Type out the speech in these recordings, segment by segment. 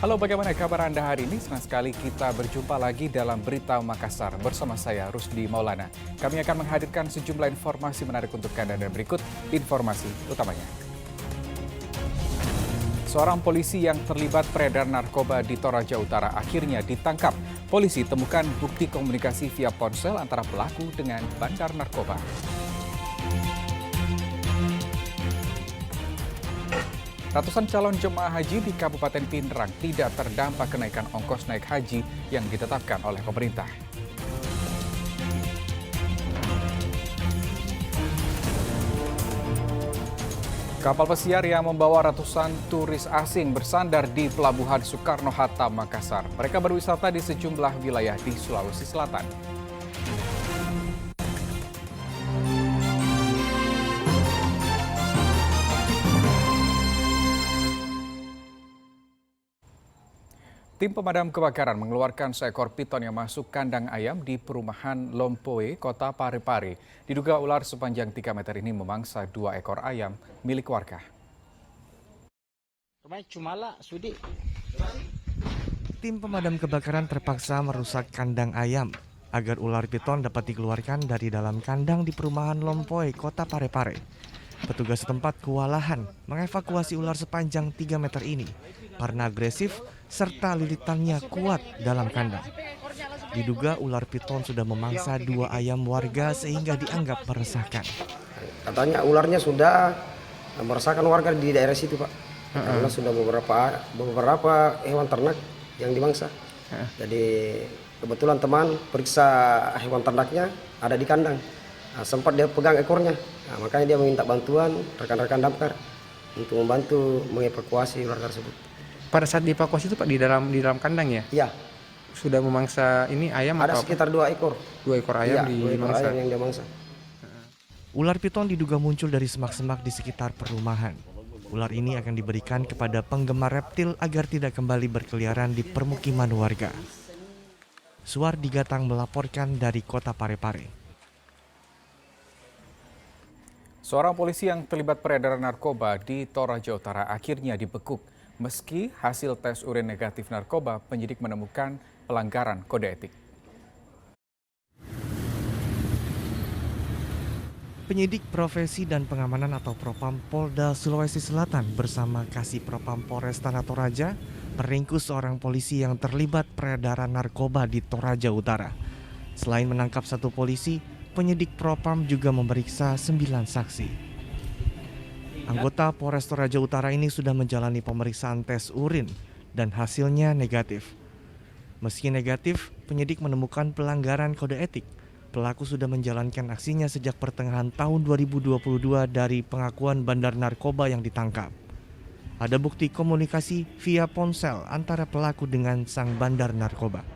Halo, bagaimana kabar Anda hari ini? Senang sekali kita berjumpa lagi dalam Berita Makassar bersama saya, Rusdi Maulana. Kami akan menghadirkan sejumlah informasi menarik untuk Anda dan berikut informasi utamanya. Seorang polisi yang terlibat peredaran narkoba di Toraja Utara akhirnya ditangkap. Polisi temukan bukti komunikasi via ponsel antara pelaku dengan bandar narkoba. Ratusan calon jemaah haji di Kabupaten Pindrang tidak terdampak kenaikan ongkos naik haji yang ditetapkan oleh pemerintah. Kapal pesiar yang membawa ratusan turis asing bersandar di Pelabuhan Soekarno-Hatta, Makassar. Mereka berwisata di sejumlah wilayah di Sulawesi Selatan. Tim pemadam kebakaran mengeluarkan seekor piton yang masuk kandang ayam di perumahan Lompoe, Kota Parepare. Diduga ular sepanjang 3 meter ini memangsa 2 ekor ayam milik warga. Tim pemadam kebakaran terpaksa merusak kandang ayam agar ular piton dapat dikeluarkan dari dalam kandang di perumahan Lompoe, Kota Parepare. Petugas setempat kewalahan mengevakuasi ular sepanjang 3 meter ini karena agresif serta lilitannya kuat dalam kandang. Diduga ular piton sudah memangsa 2 ayam warga sehingga dianggap meresahkan. Katanya ularnya sudah meresahkan warga di daerah situ, Pak. Karena sudah beberapa hewan ternak yang dimangsa. Jadi kebetulan teman periksa hewan ternaknya ada di kandang. Sempat dia pegang ekornya. Makanya dia meminta bantuan rekan-rekan damkar untuk membantu mengevakuasi ular tersebut. Pada saat dievakuasi itu Pak di dalam kandang ya? Iya. Sudah memangsa ini ayam ada atau sekitar 2 ekor. 2 ekor ayam iya, 2 ekor ayam yang dia mangsa. Ular piton diduga muncul dari semak-semak di sekitar perumahan. Ular ini akan diberikan kepada penggemar reptil agar tidak kembali berkeliaran di permukiman warga. Suwardi Gatang melaporkan dari Kota Parepare. Seorang polisi yang terlibat peredaran narkoba di Toraja Utara akhirnya dibekuk. Meski hasil tes urin negatif narkoba, penyidik menemukan pelanggaran kode etik. Penyidik Profesi dan Pengamanan atau Propam Polda Sulawesi Selatan bersama Kasih Propam Polresta Toraja meringkus seorang polisi yang terlibat peredaran narkoba di Toraja Utara. Selain menangkap 1 polisi, penyidik Propam juga memeriksa 9 saksi. Anggota Polres Toraja Utara ini sudah menjalani pemeriksaan tes urin dan hasilnya negatif. Meski negatif, penyidik menemukan pelanggaran kode etik. Pelaku sudah menjalankan aksinya sejak pertengahan tahun 2022 dari pengakuan bandar narkoba yang ditangkap. Ada bukti komunikasi via ponsel antara pelaku dengan sang bandar narkoba.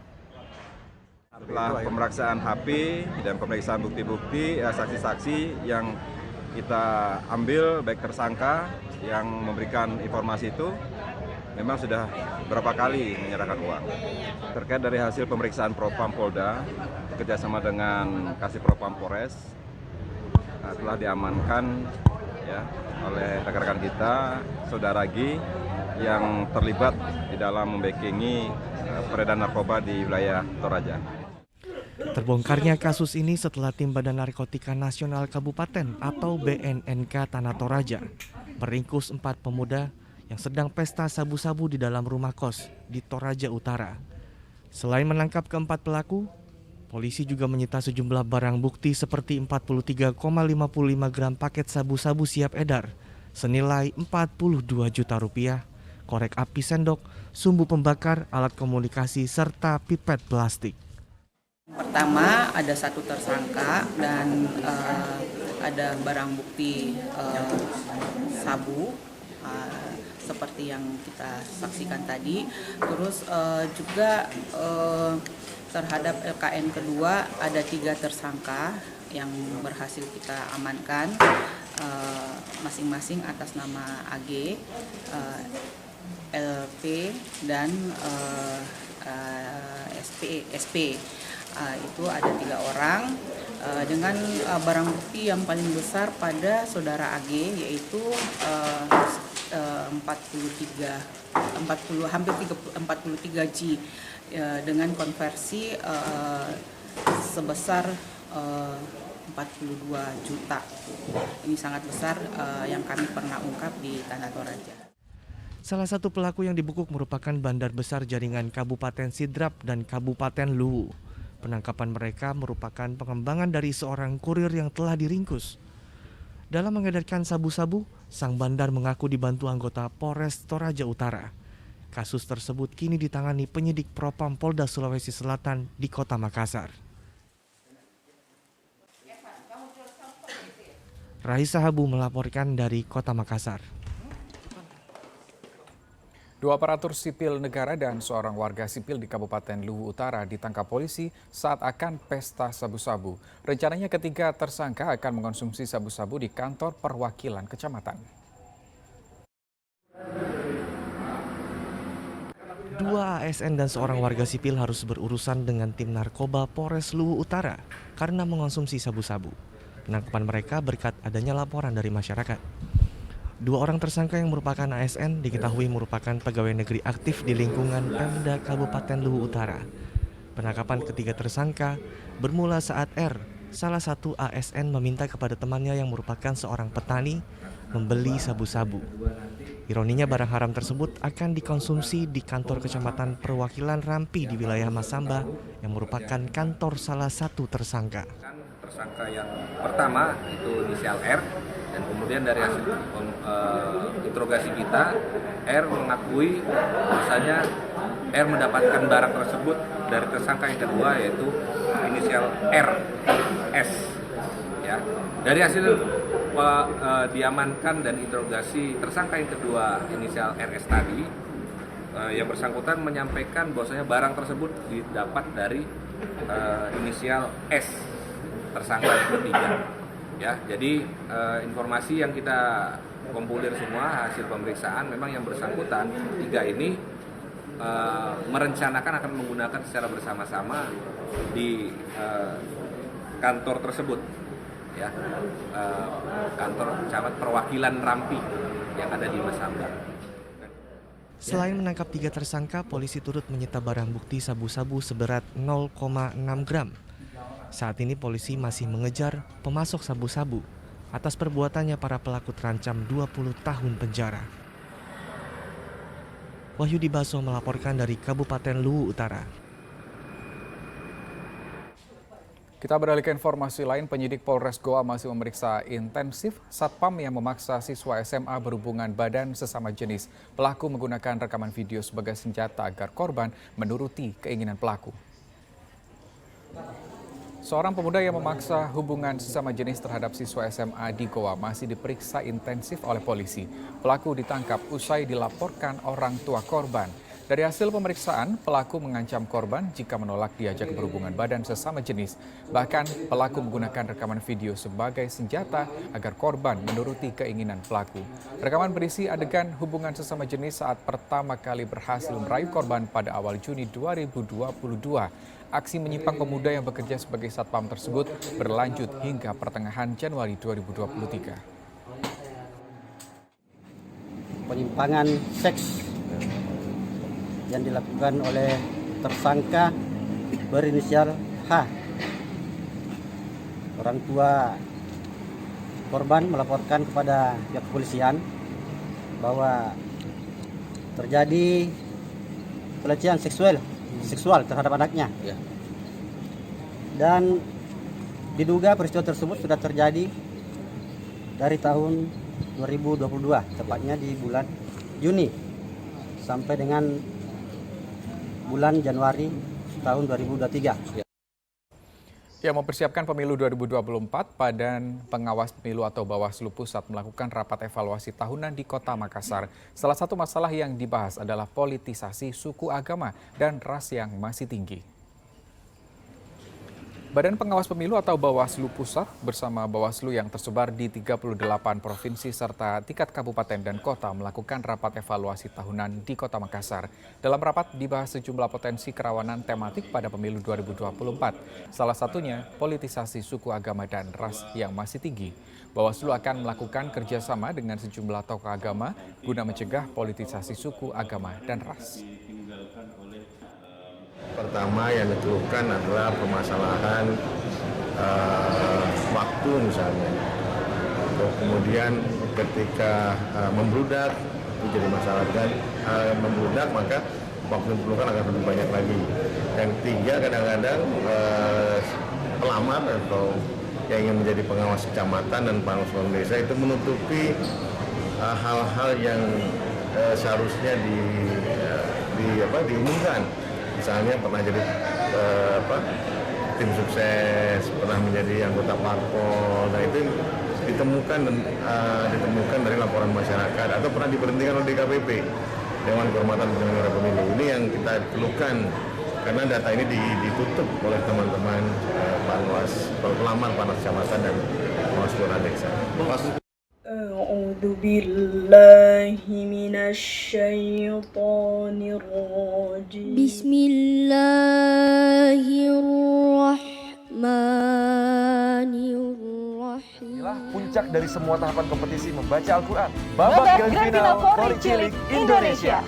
Setelah pemeriksaan HP dan pemeriksaan bukti-bukti, saksi-saksi yang kita ambil baik tersangka yang memberikan informasi itu memang sudah berapa kali menyerahkan uang. Terkait dari hasil pemeriksaan Propam Polda bekerjasama dengan Kasih Propam Polres telah diamankan ya oleh rekan-rekan kita, saudara G yang terlibat di dalam membackingi peredaran narkoba di wilayah Toraja. Terbongkarnya kasus ini setelah Tim Badan Narkotika Nasional Kabupaten atau BNNK Tanah Toraja meringkus 4 pemuda yang sedang pesta sabu-sabu di dalam rumah kos di Toraja Utara. Selain menangkap keempat pelaku, polisi juga menyita sejumlah barang bukti seperti 43,55 gram paket sabu-sabu siap edar senilai 42 juta rupiah, korek api sendok, sumbu pembakar, alat komunikasi, serta pipet plastik. Pertama ada 1 tersangka dan ada barang bukti sabu seperti yang kita saksikan tadi. Terus juga terhadap LKN kedua ada 3 tersangka yang berhasil kita amankan masing-masing atas nama AG, LP dan SP. Itu ada 3 orang dengan barang bukti yang paling besar pada saudara AG yaitu 43 G dengan konversi sebesar 42 juta. Ini sangat besar yang kami pernah ungkap di Tanah Toraja. Salah satu pelaku yang dibekuk merupakan bandar besar jaringan Kabupaten Sidrap dan Kabupaten Luwu. Penangkapan mereka merupakan pengembangan dari seorang kurir yang telah diringkus. Dalam mengedarkan sabu-sabu, sang bandar mengaku dibantu anggota Polres Toraja Utara. Kasus tersebut kini ditangani penyidik Propam Polda Sulawesi Selatan di Kota Makassar. Raisa Habu melaporkan dari Kota Makassar. Dua aparatur sipil negara dan seorang warga sipil di Kabupaten Luwu Utara ditangkap polisi saat akan pesta sabu-sabu. Rencananya ketiga tersangka akan mengonsumsi sabu-sabu di kantor perwakilan kecamatan. Dua ASN dan seorang warga sipil harus berurusan dengan tim narkoba Polres Luwu Utara karena mengonsumsi sabu-sabu. Penangkapan mereka berkat adanya laporan dari masyarakat. Dua orang tersangka yang merupakan ASN diketahui merupakan pegawai negeri aktif di lingkungan Pemda Kabupaten Luwu Utara. Penangkapan ketiga tersangka bermula saat R, salah satu ASN meminta kepada temannya yang merupakan seorang petani membeli sabu-sabu. Ironinya barang haram tersebut akan dikonsumsi di kantor kecamatan perwakilan Rampi di wilayah Masamba yang merupakan kantor salah satu tersangka. Tersangka yang pertama itu inisial R, dan kemudian dari hasil interogasi kita, R mengakui bahwasanya R mendapatkan barang tersebut dari tersangka yang kedua yaitu inisial RS. Ya. Dari hasil diamankan dan interogasi tersangka yang kedua inisial RS tadi, yang bersangkutan menyampaikan bahwasanya barang tersebut didapat dari inisial S, tersangka yang ketiga. Ya, jadi informasi yang kita kompulir semua hasil pemeriksaan memang yang bersangkutan tiga ini merencanakan akan menggunakan secara bersama-sama di kantor tersebut, ya, kantor camat perwakilan Rampi yang ada di Masamba. Selain menangkap tiga tersangka, polisi turut menyita barang bukti sabu-sabu seberat 0,6 gram. Saat ini polisi masih mengejar pemasok sabu-sabu. Atas perbuatannya para pelaku terancam 20 tahun penjara. Wahyudi Baso melaporkan dari Kabupaten Luwu Utara. Kita beralih ke informasi lain, penyidik Polres Goa masih memeriksa intensif satpam yang memaksa siswa SMA berhubungan badan sesama jenis. Pelaku menggunakan rekaman video sebagai senjata agar korban menuruti keinginan pelaku. Seorang pemuda yang memaksa hubungan sesama jenis terhadap siswa SMA di Goa masih diperiksa intensif oleh polisi. Pelaku ditangkap usai dilaporkan orang tua korban. Dari hasil pemeriksaan, pelaku mengancam korban jika menolak diajak berhubungan badan sesama jenis. Bahkan pelaku menggunakan rekaman video sebagai senjata agar korban menuruti keinginan pelaku. Rekaman berisi adegan hubungan sesama jenis saat pertama kali berhasil meraih korban pada awal Juni 2022. Aksi menyimpang pemuda yang bekerja sebagai satpam tersebut berlanjut hingga pertengahan Januari 2023. Penyimpangan seks yang dilakukan oleh tersangka berinisial H. Orang tua korban melaporkan kepada pihak kepolisian bahwa terjadi pelecehan seksual terhadap anaknya. Dan diduga peristiwa tersebut sudah terjadi dari tahun 2022, tepatnya di bulan Juni sampai dengan bulan Januari tahun 2023. Ya, mempersiapkan pemilu 2024, Badan Pengawas Pemilu atau Bawaslu Pusat melakukan rapat evaluasi tahunan di Kota Makassar. Salah satu masalah yang dibahas adalah politisasi suku, agama, dan ras yang masih tinggi. Badan Pengawas Pemilu atau Bawaslu Pusat bersama Bawaslu yang tersebar di 38 provinsi serta tingkat kabupaten dan kota melakukan rapat evaluasi tahunan di Kota Makassar. Dalam rapat dibahas sejumlah potensi kerawanan tematik pada pemilu 2024. Salah satunya politisasi suku, agama, dan ras yang masih tinggi. Bawaslu akan melakukan kerjasama dengan sejumlah tokoh agama guna mencegah politisasi suku, agama, dan ras. Pertama yang dikeluhkan adalah permasalahan waktu misalnya. Kemudian ketika membludak itu jadi masalah, dan membludak maka waktu yang diperlukan akan lebih banyak lagi. Yang ketiga, kadang-kadang pelamar atau yang ingin menjadi pengawas kecamatan dan pengawas desa itu menutupi hal-hal yang seharusnya diumumkan. Misalnya pernah jadi tim sukses, pernah menjadi anggota parpol, nah itu ditemukan dari laporan masyarakat, atau pernah diberhentikan oleh DKPP, Dewan Kehormatan Penyelenggara Pemilu. Ini yang kita keluhkan karena data ini ditutup oleh teman-teman pelamar panas kecamatan dan pengawas kelurahan desa. أعوذ بالله من الشيطان الرجيم بسم الله الرحمن الرحيم. Inilah puncak dari semua tahapan kompetisi membaca Al-Quran. Babak grand final Qorik Cilik Indonesia.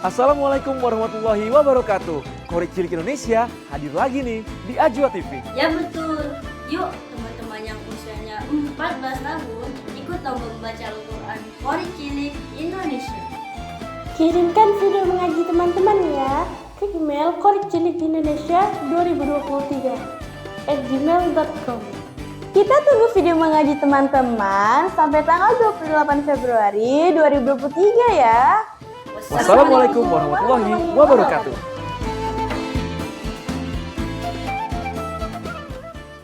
Assalamualaikum warahmatullahi wabarakatuh. Qorik Cilik Indonesia hadir lagi nih di Ajwa TV. Ya betul. Yuk teman-teman yang usianya 14 tahun ikut lomba membaca Al-Quran Qorik Cilik Indonesia. Kirimkan video mengaji teman-teman ya ke email qorikcilik2023@gmail.com. Kita tunggu video mengaji teman-teman sampai tanggal 28 Februari 2023 ya. Wassalamualaikum warahmatullahi wabarakatuh.